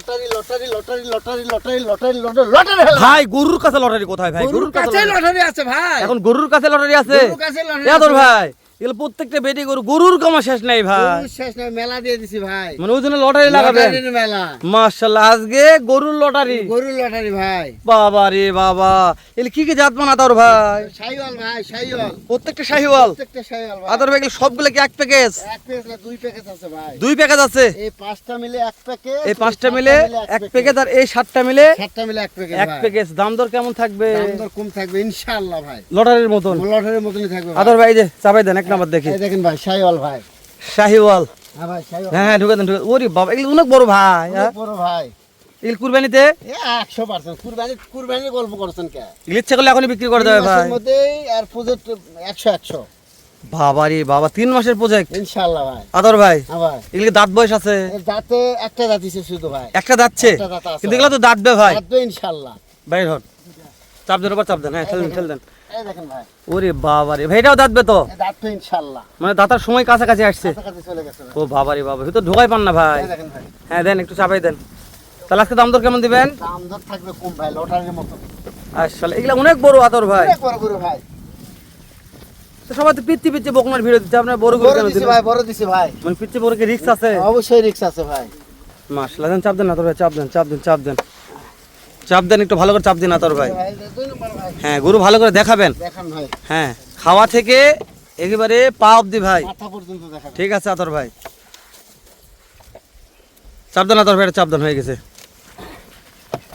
Lottery lottery lottery lottery lottery lottery lottery ভাই গরুর কাছে লটারি কোথায় ভাই? গরুর কাছে লটারি আছে ভাই, এখন গরুর কাছে লটারি আছে? গরুর কাছে লটারি এত ভাই এগুলো প্রত্যেকটা বেটি গরু, গরুর কমা শেষ নাই ভাই। গরুর শেষ নাই, মেলা দিয়ে দিছি ভাই, মানে ওই জন্য লটারি লাগাবেন? লটারির মেলা, মাশাআল্লাহ আজকে গরুর লটারি। গরুর লটারি ভাই। বাবা রে বাবা, এগুলো কি কি জাত মানা তোর ভাই? শাহিওয়াল ভাই, শাহিওয়াল, প্রত্যেকটা শাহিওয়াল। প্রত্যেকটা শাহিওয়াল ভাই। আদর ভাই এগুলো সবগুলো কি এক প্যাকেজ? এক প্যাকেজ না দুই প্যাকেজ আছে ভাই। দুই প্যাকেজ আছে? এই পাঁচটা মিলে এক প্যাকেজ, এই পাঁচটা মিলে এক প্যাকেজ, আর এই সাতটা মিলে সাতটা মিলে এক প্যাকেজ এক ভাই। প্যাকেজ। দাম দর কেমন থাকবে? দাম দর কম থাকবে ইনশাআল্লাহ ভাই, লটারির মতন। লটারির মতনই থাকবে ভাই। আদর ভাই এই যে চাপাই দেন এক নাম্বার দেখি। এই দেখেন ভাই শাহিওয়াল ভাই। শাহিওয়াল। হ্যাঁ ভাই শাহিওয়াল। হ্যাঁ হ্যাঁ ঢুকে দেন ঢুকে। ওরে বাবা এগুলো অনেক বড় ভাই। অনেক বড় ভাই। এগুলো কুরবানিতে? 100% কুরবানির গল্প করছেন কে? এগুলো ইচ্ছা করলে এখনই বিক্রি করে দেবে ভাই। মাসের মধ্যেই আর প্রজেক্ট 100 বাবা রে বাবা, 3 মাসের প্রজেক্ট ইনশাআল্লাহ ভাই। আদর ভাই হ্যাঁ ভাই। এগুলো দাঁত বয়স আছে? এর দাঁতে একটা দাঁত দিছে শুধু ভাই, একটা দাঁতছে? একটা দাঁত আছে। কিন্তু এগুলো তো দাঁতবে ভাই। দাঁতবে ইনশাআল্লাহ। বাইর হন, চাপ দেন ওপর চাপ দেন। হ্যাঁ ঠেল দেন। এই দেখেন ভাই, ওরে বাবা রে ভাই, এটাও দাঁতবে তো? এই দাঁতবে ইনশাআল্লাহ। মানে দাঁতার সময় কাছাকাছি আসছে। কাছাকাছি চলে গেছে ভাই। ও বাবা রে বাবা, তো ঢোকাই পান না ভাই। এই দেখেন ভাই, হ্যাঁ দেন একটু চাপাই দেন। তাহলে আজকে দাম দর কেমন দিবেন? দাম দর থাকবে কম ভাই, লটারির মতো। আসলে এগুলা অনেক বড় আদর ভাই। অনেক বড় গরু ভাই। তো সবাই তো পিচ্ছি পিচ্ছি বকনার ভিডিও দিচ্ছে, আপনার বড় গরু বড় কেন দিছি দিলেন? ভাই, বড় দিছি ভাই। মানে পিচ্ছি বড় কি রিস্ক আছে? অবশ্যই রিস্ক আছে ভাই। মাশাআল্লাহ দেন, চাপ দেন না তোর ভাই, চাপ দেন চাপ দেন চাপ দেন চাপ দেন, একটু ভালো করে চাপ দিন না তোর ভাই। ভাই 2 নম্বর ভাই। হ্যাঁ গরু ভালো করে দেখাবেন। দেখান ভাই, হ্যাঁ খাওয়া থেকে একেবারে পা অবধি ভাই। মাথা পর্যন্ত দেখান। ঠিক আছে আতর ভাই, চাপ দেন আতর ভাই, চাপ দেন হয়ে গেছে।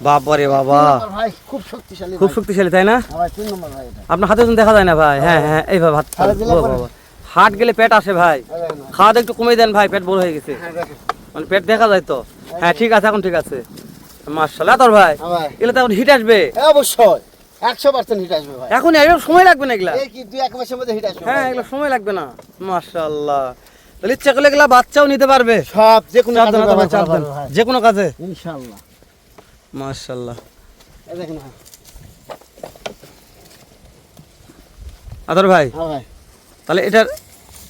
বাবা রে বাবা, 3 নম্বর ভাই, খুব শক্তিশালী খুব ভাই। শক্তিশালী তাই না? হ্যাঁ ভাই 3 নম্বর ভাই এটা। আপনার হাতে দেখা যায় না ভাই। হ্যাঁ হ্যাঁ এইভাবে হাত হাতে দিলে ও পরে- বাবা, হাট গেলে পেট আসে ভাই। এই দেখেন ভাই। খাওয়া একটু কমিয়ে দেন ভাই, পেট বড় হয়ে গেছে। হ্যাঁ দেখেন। মানে পেট দেখা যায় তো। হ্যাঁ ঠিক আছে, এখন ঠিক আছে। মাশাআল্লাহ তোর ভাই, হ্যাঁ ভাই। এগুলো তো এখন হিট আসবে। হ্যাঁ অবশ্যই 100% হিট আসবে ভাই। এখন এগুলো সময় লাগবে না এগুলা? এই কি 2-1 মাসের মধ্যে হিট আসবে হ্যাঁ ভাই। এগুলো সময় লাগবে না। মাশাআল্লাহ, তাহলে ইচ্ছা করলে এগুলা বাচ্চাও নিতে পারবে। সব যে কোনো চাপ কাজে দেন আতর ভাই, ব্যবহার চাপ করা দেন যাবে ভাই। যে কোনো কাজে। ইনশাআল্লাহ। মাশাআল্লাহ এই দেখেন ভাই। আতর ভাই, হ্যাঁ ভাই। তাহলে এটার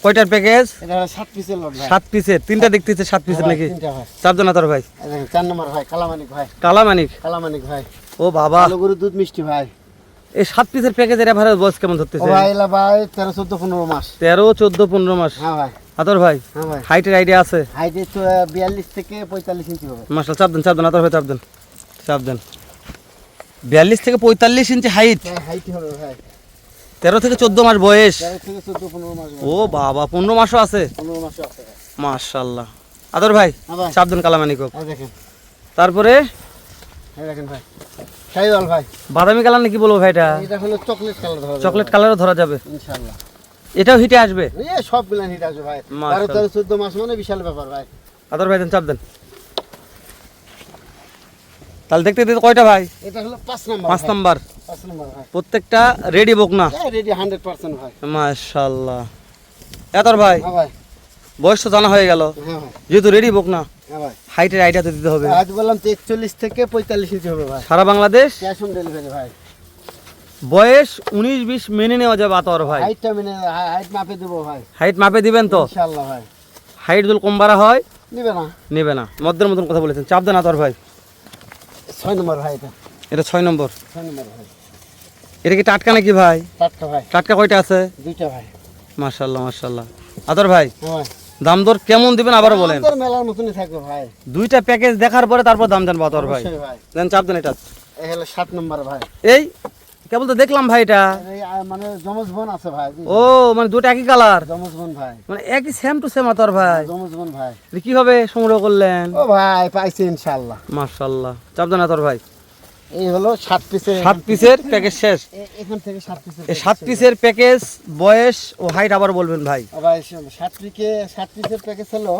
কয়টার প্যাকেজ? এটা হলো 7 পিসের লট ভাই। 7 পিসের? তিনটা দেখতেছে 7 পিসের হ্যাঁ ভাই, নাকি? 3টা ভাই। চাপ দেন আতর ভাই। এই দেখেন 4 নম্বর ভাই, কালামানিক ভাই। কালামানিক। কালামানিক ভাই। ও বাবা, ভালো গরু, দুধ মিষ্টি ভাই। এই 7 পিসের প্যাকেজের এভারেজ বয়স কেমন ও ধরতেছে? ভাই এলা ভাই 13 14 15 মাস। 13 14 15 মাস। হ্যাঁ ভাই। আতর ভাই হ্যাঁ ভাই। হাইটের আইডিয়া আছে? হাইটে তো 42 থেকে 45 ইঞ্চি হবে। মাশাআল্লাহ, চাপ দেন আতর ভাই, চাপ দেন চাপ দেন। 42 থেকে 45 ইঞ্চি হাইট, হ্যাঁ হাইটই হবে ভাই। 13 থেকে 14 মাস বয়স। 13 থেকে 14 15 মাস। ও বাবা, 15 মাসও আছে? 15 মাসও আছে ভাই। মাশাআল্লাহ। আদর ভাই হ্যাঁ ভাই। চাপ দেন কালামানিক। এই দেখেন। তারপরে এই দেখেন ভাই। শাহিওয়াল ভাই। বাদামি কালার নাকি বলবো ভাই? এটা এটা হলো চকলেট কালার ধরা যাবে চকলেট ভাই। কালারও ধরা যাবে। ইনশাআল্লাহ। এটাও হিটে আসবে? এই সবগুলা হিট আসবে ভাই। 12 মাশাআল্লাহ। 13 14 মাস মানে বিশাল ব্যাপার ভাই। আদর ভাই দেন, চাপ দেন। তাহলে দেখতে দেখতে কয়টা ভাই? এটা হলো 5 নাম্বার। 5 নাম্বার। 5 নাম্বার ভাই। প্রত্যেকটা রেডি বকনা। রেডি 100% ভাই। মাশাআল্লাহ। এতর ভাই হ্যাঁ ভাই। বয়স তো জানা হয়ে গেল, হ্যাঁ ভাই। যেহেতু রেডি বকনা হ্যাঁ ভাই। হাইটের আইডিয়া তো দিতে হবে। আজ বললাম 41 থেকে 45 ইঞ্চি হবে ভাই। সারা বাংলাদেশ ক্যাশ অন ডেলিভারি ভাই। বয়স 19-20 মেনে নেওয়া যাবে আতর ভাই। হাইটটা মানে হাইট মাপে দেবো ভাই। হাইট মাপে দিবেন তো? ইনশাআল্লাহ ভাই। হাইট যদি কম বাড়া হয় নিবে না। নেবে না। মধ্যের মতন কথা বলেছেন। চাপ দেন আতর ভাই। 6 নম্বর ভাই এটা। এটা 6 নম্বর। 6 নম্বর ভাই। এটা কি টাটকা নাকি ভাই? টাটকা ভাই। টাটকা কয়টা আছে? 2টা ভাই। মাশাআল্লাহ মাশাআল্লাহ। আতর ভাই হ্যাঁ ভাই। দাম দর কেমন দিবেন আবারও বলেন। আমাদের মেলার মতনই থাকবে ভাই। দুইটা প্যাকেজ দেখার পরে তারপর দাম জানবো আতর ভাই। অবশ্যই ভাই। দেন চাপ দেন এটা। এই হলো 7 নম্বর ভাই। এই কেবল তো দেখলাম ভাই এটা। এই মানে যমজ বোন আছে ভাই। ও মানে দুটো একই কালার, যমজ বোন ভাই। মানে একই সেম টু সেম আতর ভাই। যমজ বোন ভাই। এটা কিভাবে সংগ্রহ করলেন? ও ভাই পাইছি ইনশাআল্লাহ। মাশাআল্লাহ। চাপ দেন আতর ভাই। এই হলো 7 পিসের। 7 পিসের প্যাকেজ শেষ। এখান থেকে 7 পিসের। এই 7 পিসের প্যাকেজ বয়স ও হাইট আবার বলবেন ভাই। ও ভাই 7 পিসের প্যাকেজ হলো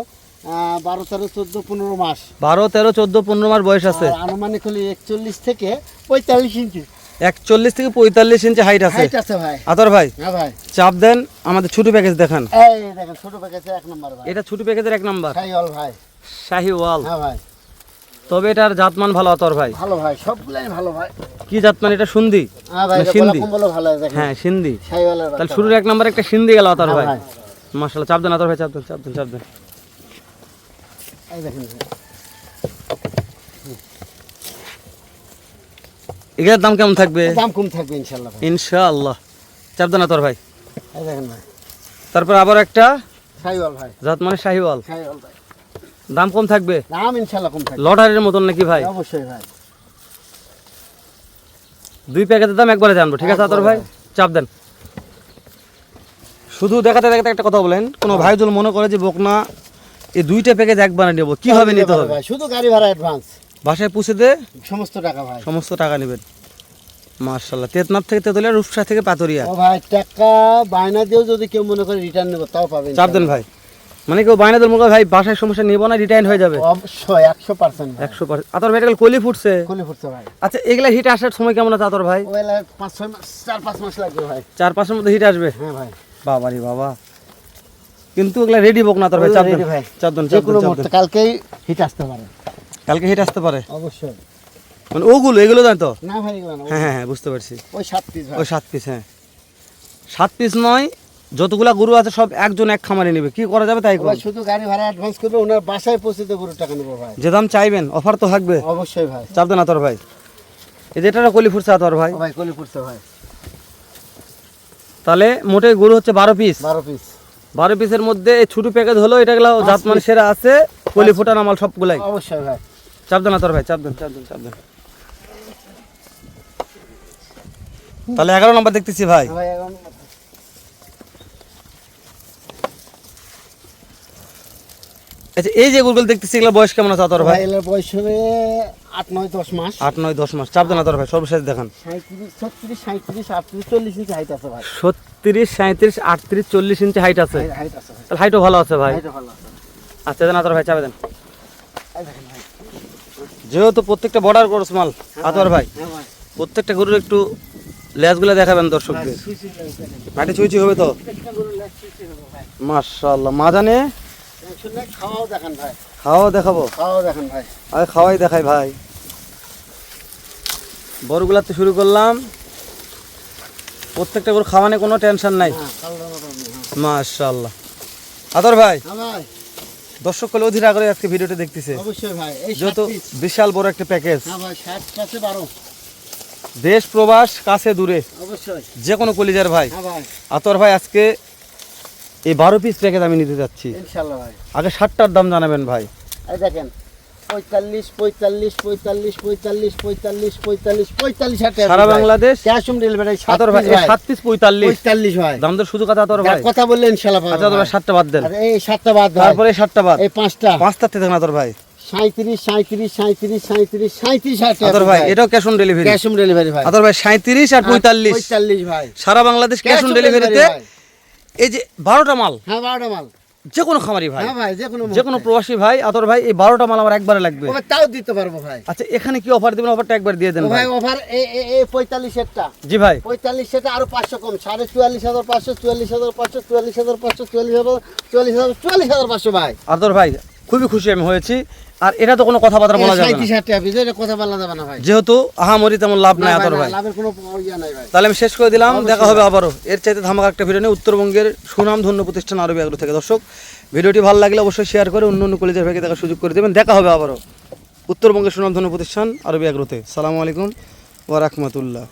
12 13 14 15 মাস। 12 13 14 15 মাস বয়স আছে। আর আনুমানিক হলো 41 থেকে 45 ইঞ্চি 41 থেকে 45 ইঞ্চি হাইট আছে। হাইট আছে ভাই। আতর ভাই হ্যাঁ ভাই। চাপ দেন, আমাদের ছোট প্যাকেজ দেখান। এই দেখেন ছোট প্যাকেজে 1 নম্বর ভাই। এটা ছোট প্যাকেজের 1 নাম্বার শাহিওয়াল ভাই। শাহিওয়াল। হ্যাঁ ভাই। তবে এটার জাতমান ভালো আতর ভাই। ভালো ভাই, সবগুলাই ভালো ভাই। কি জাতমান এটা? সুন্দি? হ্যাঁ ভাই, না, এটা সিন্ধি? গলা কম্বলও ভালো দেখেন। হ্যাঁ সিন্ধি। শাহিওয়ালের তাহলে বাচ্চা শুরুর 1 নাম্বার একটা সিন্ধি গেল আতর হ্যাঁ ভাই। ভাই। মাশাআল্লাহ। চাপ দেন আতর ভাই, চাপ দেন চাপ দেন চাপ দেন। এই দেখেন ভাই। এগুলোর দাম কেমন থাকবে? দাম কম থাকবে ইনশাল্লাহ ভাই। ইনশাআল্লাহ। চাপ দেন আতর ভাই। এই দেখেন ভাই, তারপর আবার একটা শাহিওয়াল ভাই, জাত মানে শাহিওয়াল, শাহিওয়াল ভাই, দাম কম থাকবে? দাম ইনশাল্লাহ কম থাকবে। লটারির মতন নাকি ভাই? অবশ্যই ভাই। 2 প্যাকেটের দাম একবারে জানবো, ঠিক আছে আতর ভাই? চাপ দেন। শুধু দেখাতে দেখাতে একটা কথা বলেন, কোনো ভাই যদি মনে করে যে বকনা এই 2টা প্যাকেজ একবারে নেবো, কিভাবে নিতে হবে? ভাই শুধু গাড়ি ভাড়া অ্যাডভান্স, বাসায় পৌঁছে দে সমস্ত টাকা ভাই। সমস্ত টাকা নেবেন। মার্শাল্লাহ। তেতনাথ থেকে তেতুলিয়া, রূপসা থেকে পাতুরিয়া। ও ভাই টাকা বায়না দিয়েও যদি কেউ মনে করে রিটার্ন নেবো তাও পাবেন। চাপ দেন ভাই। মানে কেউ বায়না দেন ভাই বাসায় সমস্যা নিবো না, রিটার্ন হয়ে যাবে? অবশ্যই 100%। 100%। আতর ভাই এটা কলি ফুটছে? খুলে ফুটছে ভাই। আচ্ছা এগুলা হিট আসার সময় কেমন আছে আতর ভাই? ওইলা 5-6 মাস, 4-5 মাস লাগবে ভাই। 4-5 মধ্যে হিট আসবে? হ্যাঁ ভাই। বাবারি বাবা, কিন্তু ওগুলা রেডি বক না আতর ভাই। চাপ দেন ভাই, চাপ দেন, যে কোনো মুহূর্তে কালকেই হিট আসতে পারে। কালকে হিট আসতে পারে অবশ্যই। মানে ওগুলো এগুলো জানো তো? না ভাই এগুলো না, হ্যাঁ হ্যাঁ হ্যাঁ, বুঝতে পারছি। ওই 7 পিস ভাই। ওই 7 পিস, হ্যাঁ 7 পিস নয়, যতগুলা গরু আছে সব একজন এক খামারে নেবে, কি করা যাবে তাই ভাই করুন। শুধু গাড়ি ভাড়া অ্যাডভান্স করবে, ওনার বাসায় পৌঁছতে গরুর টাকা নেবো ভাই। যে দাম চাইবেন অফার তো থাকবে। অবশ্যই ভাই। চাপ দেন আতর ভাই। এই যে এটা কলি ফুটছে আতর ভাই। ও ভাই কলি ফুটছে ভাই। তাহলে মোটে গরু হচ্ছে 12 পিস। 12 পিস। 12 পিসের মধ্যে এই ছোট প্যাকেজ হলো, এটা গেলো জাত মানে সেরা আছে, কলি ফুটানো মাল সবগুলাই। অবশ্যই ভাই। চাপ দেন আতর ভাই, চাপ দেন চাপ দেন চাপ দেন। তাহলে 11 নম্বর দেখতেছি ভাই। ভাই এখন আচ্ছা এই যে গরুগুলো দেখতেছি এগুলো বয়স কেমন আছে আতর ভাই? ভাই এর বয়স হবে 8-9-10 মাস। 8-9-10 মাস। চাপ দেন আতর ভাই, সর্বশেষ দেখান। 37, 36, 37, 38, 40 ইঞ্চি হাইট আছে ভাই। 36, 37, 38, 40 ইঞ্চি হাইট আছে। হাইট আছে ভাই। তাহলে হাইটও ভালো আছে ভাই। হাইট ভালো আছে। আচ্ছা দেন আতর ভাই, চাপে দেন। এই দেখেন ভাই। যেহেতু প্রত্যেকটা বর্ডার ক্রস মাল আতর ভাই, হ্যাঁ ভাই। প্রত্যেকটা গরুর একটু লেজগুলো দেখাবেন দর্শকদের। সুইচি দেখেন। মাটি চুইচি হবে তো? প্রত্যেকটা গরুর লেগ সুইচি হবে ভাই। মাশাআল্লাহ। মাজানে টেনশন নেই, খাওয়াও দেখেন ভাই। খাওয়াও দেখাবো? খাওয়াও দেখেন ভাই। আরে খাওয়াই দেখাই ভাই। বড়গুলাতে শুরু করলাম, প্রত্যেকটা গরু খাওয়ানে কোনো টেনশন নাই। হ্যাঁ কালোর মতো হ্যাঁ। মাশাআল্লাহ। আতর ভাই, হ্যাঁ ভাই। দর্শক কলে অধীর আগ্রহে আজকে ভিডিওটা দেখতেছে, অবশ্যই ভাই। এই যেহেতু 7 পিস। বিশাল বড় একটা প্যাকেজ, হ্যাঁ ভাই 7 পাশে 12। দেশ প্রবাস কাছে দূরে অবশ্যই। যে কোনো কলিজার ভাই, হ্যাঁ ভাই। আতর ভাই আজকে এই 12 পিস প্যাকেজ আমি নিতে যাচ্ছি। ইনশাআল্লাহ ভাই। আগে 60টার দাম জানাবেন ভাই। এই দেখেন 45, 45, 45, 45, 45, 45, 45 টাকা। সারা বাংলাদেশ ক্যাশ অন ডেলিভারি। আতর ভাই 7 পিস 45 45 ভাই। দাম দর শুধু কথা আতর ভাই। কথা বললে ইনশাআল্লাহ পাবেন। আচ্ছা আতর ভাই 7টা বাদ দেন, আর এই 7টা বাদ ভাই। তারপরে 7টা বাদ, এই 5টা। 5টাতে দেখেন আতর ভাই। 37, 37, 37, 37, 37 টাকা। আতর ভাই এটাও cash on delivery. Cash on delivery ভাই। আতর ভাই 37 আর 45 45 ভাই। সারা বাংলাদেশ ক্যাশ অন ডেলিভারিতে। এই যে 12টা মাল হ্যাঁ 12টা মাল। যে কোনো খামারি ভাই, হ্যাঁ ভাই যে কোনো প্রবাসী ভাই, আতর ভাই এই 12টা মাল আমার একবারে লাগবে। ওভার তাও দিতে পারবো ভাই। আচ্ছা এখানে কি অফার দিবেন? অফারটা একবার দিয়ে দেন ও ভাই। ভাই অফার এই 45 এরটা। জি ভাই। 45 এরটা আরো 500 কম। 44,500, 44,500, 44,500, 44,500 ভাই। আতর ভাই খুবই খুশি আমি হয়েছি। আর এটা তো কোনো কথাবার্তা বলা যাবে না, 37 টাকা পিস। এটা কথা বলা যাবে না ভাই। যেহেতু আহামরি তেমন লাভ নাই না আতর ভাই, ভাই। না, লাভের কোনো ইয়া নাই ভাই। তাহলে আমি শেষ করে দিলাম, অবশ্যই দেখা হবে আবারও এর চাইতে ধামাকা একটা ভিডিও নিয়ে উত্তরবঙ্গের সুনামধন্য প্রতিষ্ঠান আরবি আগ্রো থেকে। দর্শক ভিডিওটি ভালো লাগলে অবশ্যই শেয়ার করে অন্য অন্য কলেজের ভাইকে দেখার সুযোগ করে দেবেন। দেখা হবে আবারও উত্তরবঙ্গের সুনামধন্য প্রতিষ্ঠান আরবি আগ্রোতে। সালামু আলাইকুম ওয়া রাহমাতুল্লাহ।